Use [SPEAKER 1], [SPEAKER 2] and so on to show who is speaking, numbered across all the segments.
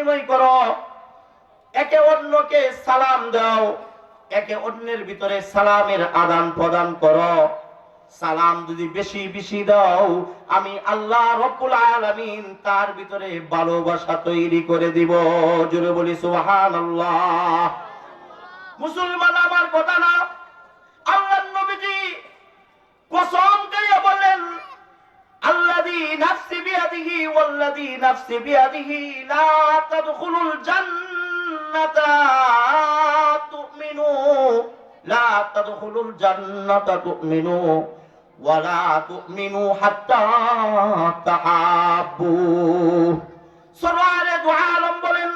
[SPEAKER 1] বিনিময় করো, একে অন্যকে সালাম দাও, একে অন্যের ভিতরে সালামের আদান প্রদান করো। সালাম যদি বেশি বেশি দাও, আমি আল্লাহ রব্বুল আলামিন তার ভিতরে ভালোবাসা তৈরি করে দিব। জোরে বলি সুবহানাল্লাহ। মুসলমান আমার কথা না, আল্লাহর নবীজি কসম করে বলেন, আল্লাযী নাফসি বিয়াদিহি ওয়াল্লাযী নাফসি বিয়াদিহি লা তাদখুলুল জান্নাতা তুমিনু লা তাদখুলুল জান্নাতা তুমিনু ওয়া লা তুমিনু হাত্তা তাহাব্বু। সরওয়ারে দু আলম বলেন,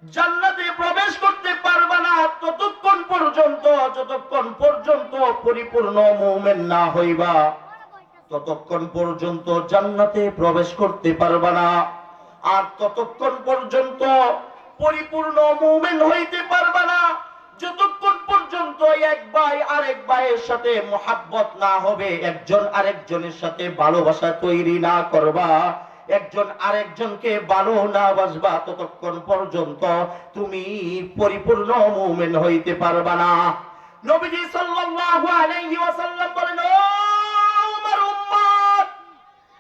[SPEAKER 1] জান্নাতে প্রবেশ করতে পারবে না ততক্ষণ পর্যন্ত যতক্ষণ পর্যন্ত পরিপূর্ণ মুমিন না হইবা, ততক্ষণ পর্যন্ত জান্নাতে প্রবেশ করতে পারবে না। আর ততক্ষণ পর্যন্ত পরিপূর্ণ মুমিন হইতে পারবে না যতক্ষণ পর্যন্ত এক ভাই আরেক ভাইয়ের সাথে মুহাব্বত না হবে, একজন আরেকজনের সাথে ভালোবাসা তৈরি না করবা, একজন আরেকজনকে ভালো না বাসবা, ততক্ষণ পর্যন্ত তুমি পরিপূর্ণ মুমিন হইতে পারবা না। নবীজি সাল্লাল্লাহু আলাইহি ওয়াসাল্লাম বলেন, ও আমার উম্মত,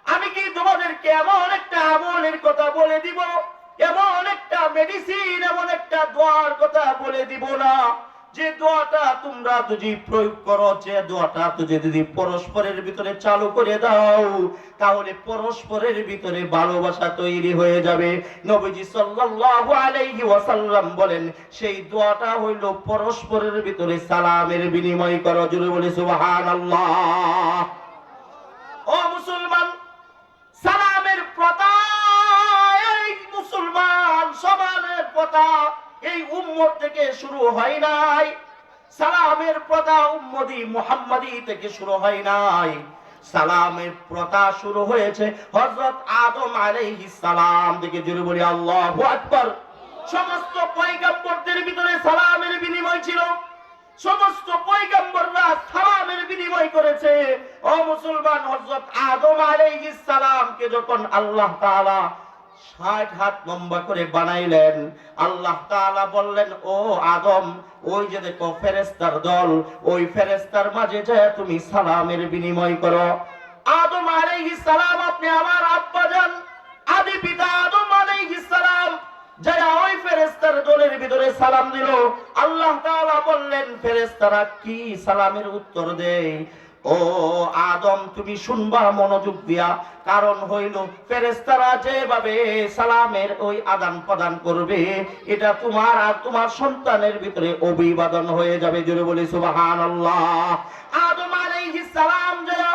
[SPEAKER 1] আমি কি তোমাদেরকে এমন একটা আমলের কথা বলে দিব, এমন একটা মেডিসিন, এমন একটা দোয়ার কথা বলে দিব না, যে দোয়াটা তোমরা যদি প্রয়োগ করো, যে দোয়াটা যদি পরস্পরের ভিতরে চালু করে দাও, তাহলে পরস্পরের ভিতরে ভালোবাসা তৈরি হয়ে যাবে। নবীজি সাল্লাল্লাহু আলাইহি ওয়াসাল্লাম বলেন, সেই দোয়াটা হইল পরস্পরের ভিতরে সালামের বিনিময় করো। জোরে বলি সুবহানাল্লাহ। ও মুসলমান, সালামের প্রথা এই মুসলমান সমাজের প্রথা এই উম্মত থেকে শুরু হয় নাই। সালামের প্রথা উম্মতি মুহাম্মাদি থেকে শুরু হয় নাই। সালামের প্রথা শুরু হয়েছে হযরত আদম আলাইহিস সালাম থেকে। জোরে বলি আল্লাহু আকবার। সমস্ত পয়গম্বরদের ভিতরে সালামের বিনিময় ছিল, সমস্ত পয়গম্বররা সালামের বিনিময় করেছে। ও মুসলমান, হযরত আদম আলাইহিস সালামকে যখন আল্লাহ তাআলা 60 হাত লম্বা করে বানাইলেন, আল্লাহ তাআলা বললেন, ও আদম, ওই যে দেখো ফেরেশতার দল, ওই ফেরেশতার মাঝে যায় তুমি সালামের বিনিময় করো। আদম আলাইহিস সালাম, আপনি আমার আব্বা জান, আদি পিতা আদম আলাইহিস সালাম, যারা ওই ফেরেশতার দলের ভিতরে সালাম দিল, আল্লাহ তাআলা বললেন ফেরেশতারা কি সালামের উত্তর দেয়। ও আদম, তুমি শুনবা মনোযোগ দিয়া, কারণ হইল ফেরেশতারা যেভাবে সালামের ওই আদান প্রদান করবে, এটা তোমার আর তোমার সন্তানের ভিতরে অভিবাদন হয়ে যাবে। জোরে বলি সুবহানাল্লাহ। আদম আলাইহিস সালাম যারা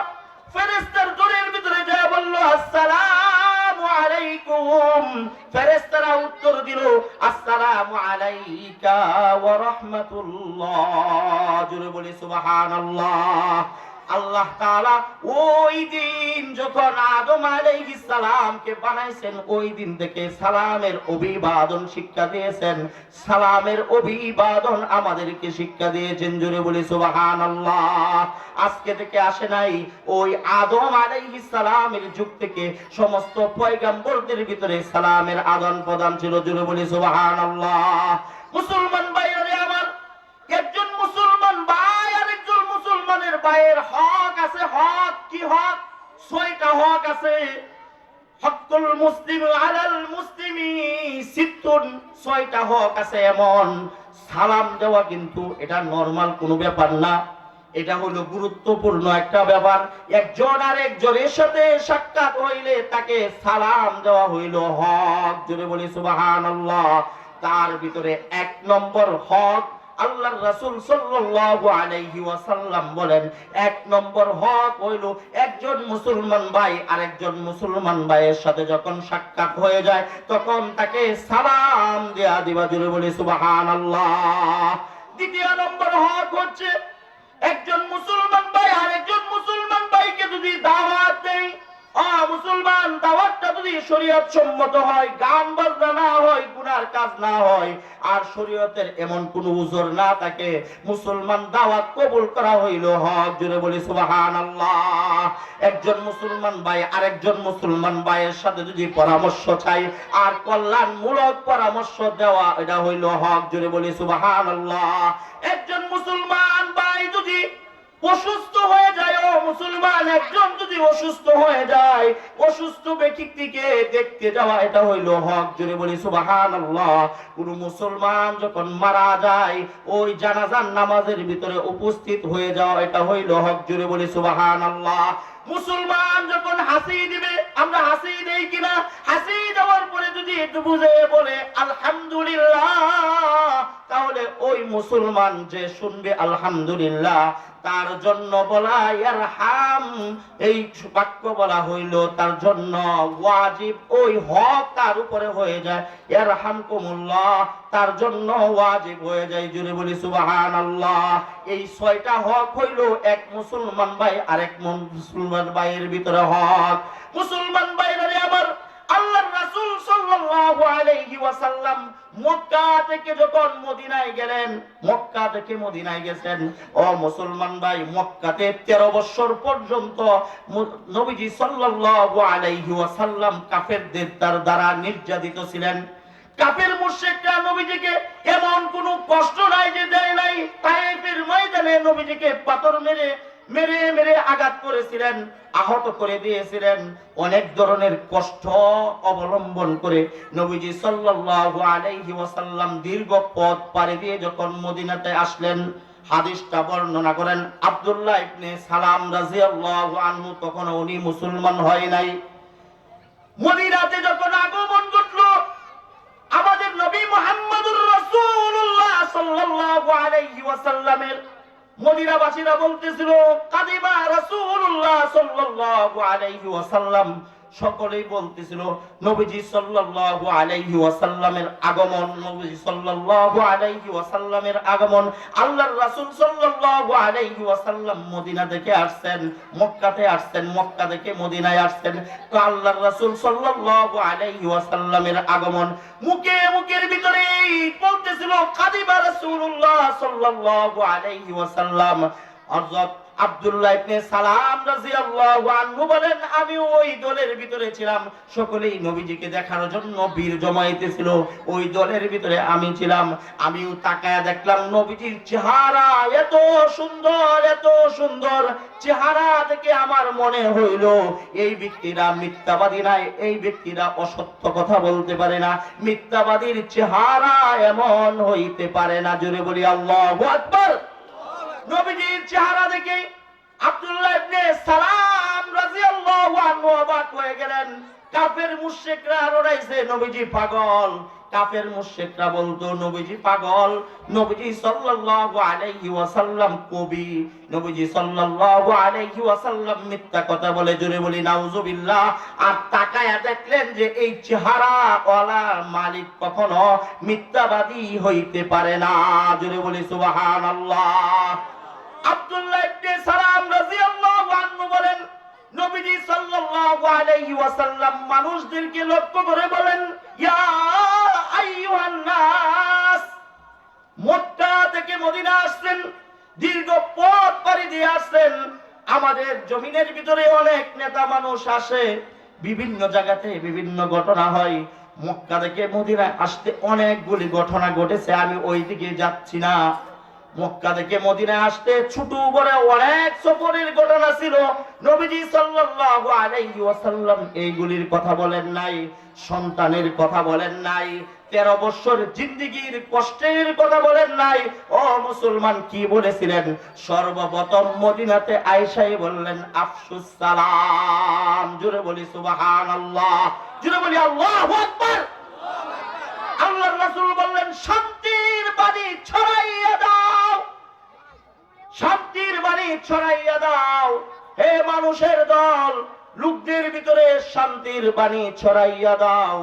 [SPEAKER 1] ফেরেশতার দলের ভিতরে যা বলল আসসালামু আলাইকুম, ফেরেশতারা উত্তর দিল আসসালামু আলাইকা ওয়া রাহমাতুল্লাহ। জোরে বলি সুবহানাল্লাহ। আল্লাহ তাআলা ওই দিন যখন আদম আলাইহিস সালামকে বানাইছেন, ওই দিন থেকে সালামের অভিবাদন শিক্ষা দিয়েছেন, সালামের অভিবাদন আমাদেরকে শিক্ষা দিয়েছেন। জোরে বলি সুবহানাল্লাহ। আজকে থেকে আসে নাই, ওই আদম আলাইহিস সালামের যুগ থেকে সমস্ত পয়গম্বরদের ভিতরে সালামের আদান প্রদান ছিল। জোরে বলি সুবহানাল্লাহ। মুসলমান ভাইরা আমার, একজন মুসলমান ভাই আরেকজন মুসলমানের ভাইয়ের হক আছে। হক কি? হক 6টা হক আছে। হকুল মুসলিম আলাল মুসলিমি সিত্তুন, 6টা হক আছে। এমন সালাম দেওয়া কিন্তু এটা নরমাল কোনো ব্যাপার না, এটা হলো গুরুত্বপূর্ণ একটা ব্যাপার। একজন আর একজনের সাথে সাক্ষাৎ হইলে তাকে সালাম দেওয়া হইল হক। জোরে বলি সুবহানাল্লাহ। তার ভিতরে 1 নম্বর হক, আল্লাহর রাসূল সাল্লাল্লাহু আলাইহি ওয়াসাল্লাম বলেন, 1 নম্বর হক হইল একজন মুসলমান ভাই আরেকজন মুসলমান ভাইয়ের সাথে যখন সাক্ষাৎ হয়ে যায়, তখন তাকে সালাম দেয়া দিবা। জোরে বলি সুবহানাল্লাহ। 2 নম্বর হক হচ্ছে একজন মুসলমান ভাই আরেকজন মুসলমান ভাইকে যদি দাওয়াত দেয়, মুসলমান দাওয়াতটা যদি শরীয়ত সম্মত হয়, গান বাজনা না হয়, গুনার কাজ না হয়, আর শরীয়তের এমন কোন উযর না থাকে, মুসলমান দাওয়াত কবুল করা হইল হক। জোরে বলি সুবহানাল্লাহ। একজন মুসলমান ভাই আরেকজন মুসলমান ভাইয়ের সাথে যদি পরামর্শ চাই আর কল্যাণমূলক পরামর্শ দেওয়া, এটা হইল হক। জোরে বলি সুবহানাল্লাহ। একজন মুসলমান ভাই যদি অসুস্থ হয়ে যায়, ও মুসলমান একজন যদি অসুস্থ হয়ে যায়, অসুস্থ ব্যক্তিকে দেখতে যাওয়া, এটা হইল হক। জোরে বলি সুবহানাল্লাহ। কোন মুসলমান যখন মারা যায়, ওই জানাজার নামাজের ভিতরে উপস্থিত হয়ে যাওয়া, এটা হইল হক। জোরে বলি সুবহানাল্লাহ। মুসলমান যখন হাসি দিবে, আমরা হাসি দেই কিনা? হাসি দেওয়ার পরে যদি একটু বুঝে বলে আলহামদুলিল্লাহ, তাহলে ওই মুসলমান যে শুনবে আলহামদুলিল্লাহ, তার জন্য বলা ইয়ারহাম, এই বাক্য বলা হইল তার জন্য ওয়াজিব, ওই হক তার উপরে হয়ে যায়। ইয়ারহামকুমুল্লাহ তার জন্য ওয়াজিব হয়ে যায়। জোরে বলি সুবহানাল্লাহ। এই 6টা হক হইল এক মুসলমান ভাই আরেক মুসলমান ভাইয়ের ভিতরে হক। মুসলমান ভাইরা আমার, আল্লাহর রাসূল সাল্লাল্লাহু আলাইহি ওয়াসাল্লাম মক্কা থেকে যখন মদিনায় গেলেন, মক্কা থেকে মদিনায় গেছেন, ও মুসলমান ভাই, মক্কাতে 13 বছর পর্যন্ত নবীজি সাল্লাল্লাহু আলাইহি ওয়াসাল্লাম কাফেরদের দ্বারা নির্যাতিত ছিলেন। কাফের মুশরিকরা নবীজিকে এমন কোনো কষ্ট নাই যে দেয় নাই। তায়েফের ময়দানে নবীজিকে পাথর মেরে মেরে মেরে আঘাত করেছিলেন, আহত করে দিয়েছিলেন। অনেক ধরনের কষ্ট অবলম্বন করে নবীজি সাল্লাল্লাহু আলাইহি ওয়াসাল্লাম দীর্ঘ পথ পাড়ি দিয়ে যখন মদিনাতে আসলেন, হাদিসটা বর্ণনা করেন আব্দুল্লাহ ইবনে সালাম রাদিয়াল্লাহু আনহু। তখন উনি মুসলমান হয় নাই। মদিনাতে যখন আগমন ঘটলো, আমাদের নবী মুহাম্মদুর রাসূলুল্লাহ সাল্লাল্লাহু আলাইহি ওয়াসাল্লামের মদিনাবাসীরা বলতেছিল কাদিমা রাসূলুল্লাহ সাল্লাল্লাহু আলাইহি ওয়াসাল্লাম, সকলেই বলতেছিল নবীজি সাল্লাল্লাহু আলাইহি ওয়াসাল্লামের আগমন, নবীজি সাল্লাল্লাহু আলাইহি ওয়াসাল্লামের আগমন। আল্লাহর রাসূল সাল্লাল্লাহু আলাইহি ওয়াসাল্লাম মদিনা থেকে আসছেন, মক্কাতে আসছেন, মক্কা থেকে মদিনায় আসছেন। তো আল্লাহর রাসূল সাল্লাল্লাহু আলাইহি ওয়াসাল্লামের আগমন মুখে মুখের ভিতরে বলতেছিল কাদিমা রাসূলুল্লাহ সাল্লাল্লাহু আলাইহি ওয়াসাল্লাম। হযরত আব্দুল্লাহ ইবনে সালাম রাদিয়াল্লাহু আনহু বলেন, আমি ওই দলের ভিতরে ছিলাম, সকলেই নবীজিকে দেখার জন্য ভিড় জমাইতেছিল, ওই দলের ভিতরে আমি ছিলাম। আমিও তাকায়া দেখলাম নবীজির চেহারা এত সুন্দর, এত সুন্দর চেহারা দেখে আমার মনে হইল এই ব্যক্তিরা মিথ্যাবাদী নাই, এই ব্যক্তিরা অসত্য কথা বলতে পারে না, মিথ্যাবাদীর চেহারা এমন হইতে পারে না। জোরে বলি আল্লাহু আকবার। নবীজির চেহারা দেখে আব্দুল্লাহ ইবনে সালাম রাদিয়াল্লাহু আনহু অবাক হয়ে গেলেন। কাফের মুশরিকরা রড়াইছে নবীজি পাগল। কাফের মুশরিকরা বলতো নবীজি পাগল, নবীজি সাল্লাল্লাহু আলাইহি ওয়াসাল্লাম কবি, নবীজি সাল্লাল্লাহু আলাইহি ওয়াসাল্লাম মিথ্যা কথা বলে। জোরে বলি নাউজুবিল্লাহ। আর তাকায়া দেখলেন যে এই চেহারা ওয়ালা মালিক কখনো মিথ্যাবাদী হইতে পারে না। জোরে বলি সুবহানাল্লাহ। আব্দুল্লাহ ইবনে সালাম রাদিয়াল্লাহু আনহু বলেন, নবীজি সাল্লাল্লাহু আলাইহি ওয়াসাল্লাম মানুষদেরকে লক্ষ্য করে বলেন, ইয়া আইয়ুহান নাস। মক্কা থেকে মদিনা আসছেন, দীর্ঘ পথ পাড়ি দিয়ে আসছেন। আমাদের জমিনের ভিতরে অনেক নেতা মানুষ আসে, বিভিন্ন জায়গাতে বিভিন্ন ঘটনা হয়। মক্কা থেকে মদিনায় আসতে অনেকগুলি ঘটনা ঘটেছে, আমি ওই দিকে যাচ্ছি না। মক্কা থেকে মদিনায় আসতে ছোট বড় অনেক সফরের ঘটনা ছিল। নবীজি সাল্লাল্লাহু আলাইহি ওয়াসাল্লাম এইগুলির কথা বলেন নাই, সন্তানের কথা বলেন নাই, 13 বছর জিন্দেগীর কষ্টের কথা বলেন নাই। ও মুসলমান, কি বলেছিলেন? সর্বপ্রথম মদিনাতে আয়েশাই বললেন আফসুস সালাম। জোরে বলি সুবহানাল্লাহ, জোরে বলি আল্লাহু আকবার। আল্লাহর রাসূল বললেন শান্তির বাণী ছড়াইয়া দাও, শান্তির বাণী ছড়াইয়া দাও। হে মানুষের দল, লোকদের ভিতরে শান্তির বাণী ছড়াইয়া দাও,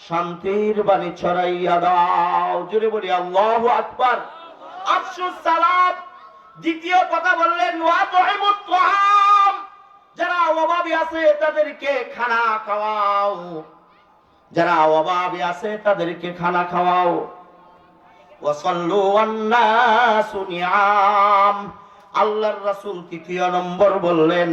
[SPEAKER 1] শান্তির বাণী ছড়াইয়া দাও। জোরে বলি আল্লাহু আকবার। আফসুস সালাম। দ্বিতীয় কথা বললেন ওয়া তুইমুত তুআম, যারা অভাবী আছে তাদেরকে খানা খাওয়াও, যারা অভাবী আছে তাদেরকে খানা খাওয়াও। ওয়াসাল্লু আন-নাসু নিয়াম। আল্লাহর রাসূল তৃতীয় নম্বর বললেন,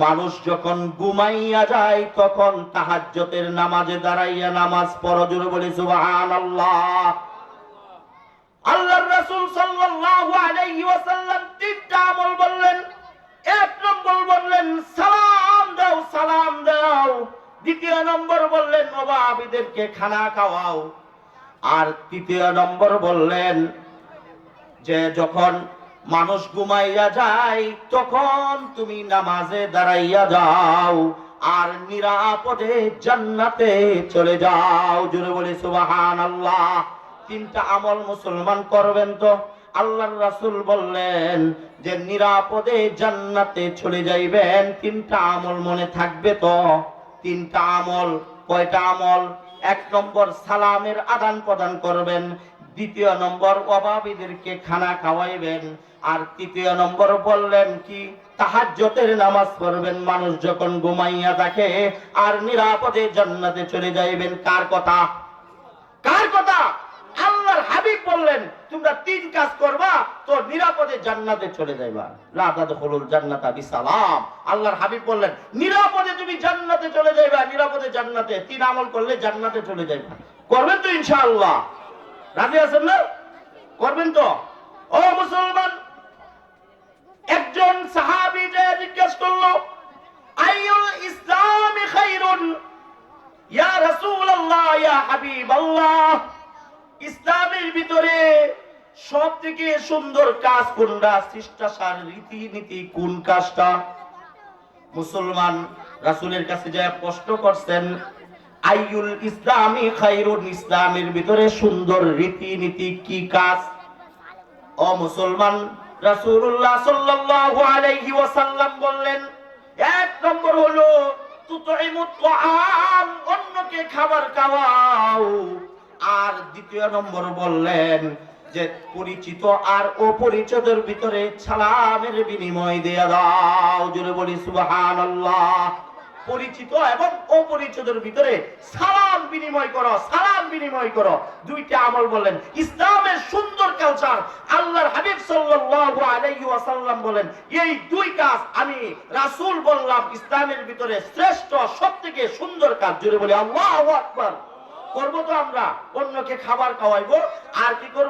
[SPEAKER 1] মানুষ যখন ঘুমাইয়া যায় তখন তাহাজ্জুদের নামাজে দাঁড়াইয়া নামাজ পড়ো। জোরে বলি সুবহানাল্লাহ। আল্লাহর রাসূল সাল্লাল্লাহু আলাইহি ওয়াসাল্লাম তিনটা আমল বললেন। এক নম্বর বললেন সালাম দাও, সালাম দাও। দ্বিতীয় নম্বর বললেন অভাবীদেরকে খানা খাওয়াও। আর তৃতীয় নম্বর বললেন যে যখন মানুষ ঘুমাইয়া যায় তখন তুমি নামাজে দাঁড়াইয়া যাও আর নিরাপদে জান্নাতে চলে যাও। জোরে বলি সুবহানাল্লাহ। তিনটা আমল মুসলমান করবেন তো আল্লাহর রাসূল বললেন যে নিরাপদে জান্নাতে চলে যাইবেন। তিনটা আমল মনে থাকবে তো? তিনটা আমল। কয়টা আমল? এক নম্বর সালামের আদান প্রদান করবেন, দ্বিতীয় নম্বর অভাবীদেরকে খানা খাওয়াইবেন, আর তৃতীয় নম্বর বললেন কি তাহাজ্জুদের নামাজ পড়বেন মানুষ যখন ঘুমাইয়া থাকে আর নিরাপদে জান্নাতে চলে যাইবেন। কার কথা? কার কথা? আল্লাহর হাবিব বললেন তোমরা তিন কাজ করবা তো নিরাপদে জান্নাতে চলে যাইবা। লা তাদখুলুল জান্নাতা বিসালাম। আল্লাহর হাবিব বললেন নিরাপদে তুমি জান্নাতে চলে যাইবা, নিরাপদে জান্নাতে। তিন আমল করলে জান্নাতে চলে যাইবা। করবেন তো ইনশাআল্লাহ? রাজি আছেন না? করবেন তো? ও মুসলমান, একজন সাহাবী জিজ্ঞেস করলো আইয়ুল ইসলামি খায়রুন ইয়া রাসূলুল্লাহ ইয়া হাবিবাল্লাহ, ইসলামের ভিতরে সবথেকে সুন্দর কাজ কোনটা? শিষ্টাচার রীতিনীতি কোন কাজটা? মুসলমান রাসূলের কাছে যায় প্রশ্ন করছেন আইয়ুল ইসলামি খায়রুন, ইসলামের ভিতরে সুন্দর রীতিনীতি কি কাজ? ও মুসলমান, রাসূলুল্লাহ সাল্লাল্লাহু আলাইহি ওয়াসাল্লাম বললেন এক নম্বর হলো তুতইমুত তাআম, অন্যকে খাবার খাওয়াও। আর দ্বিতীয় নম্বর বললেন যে পরিচিত আর অপরিচিতদের ভিতরে সালামের বিনিময় দেয়া দাও। জোরে বলি সুবহানাল্লাহ। পরিচিত এবং অপরিচিতদের ভিতরে সালাম বিনিময় করো, সালাম বিনিময় করো। দুইটা আমল বললেন। ইসলামের সুন্দর কালচার আল্লাহর হাবিব সাল্লাল্লাহু আলাইহি ওয়াসাল্লাম বলেন এই দুই কাজ আমি রাসূল বললাম ইসলামের ভিতরে শ্রেষ্ঠ সবথেকে সুন্দর কাজ। জোরে বলি আল্লাহু আকবার। করবো তো আমরা? অন্যকে খাবার খাওয়াইবো আর কি করব?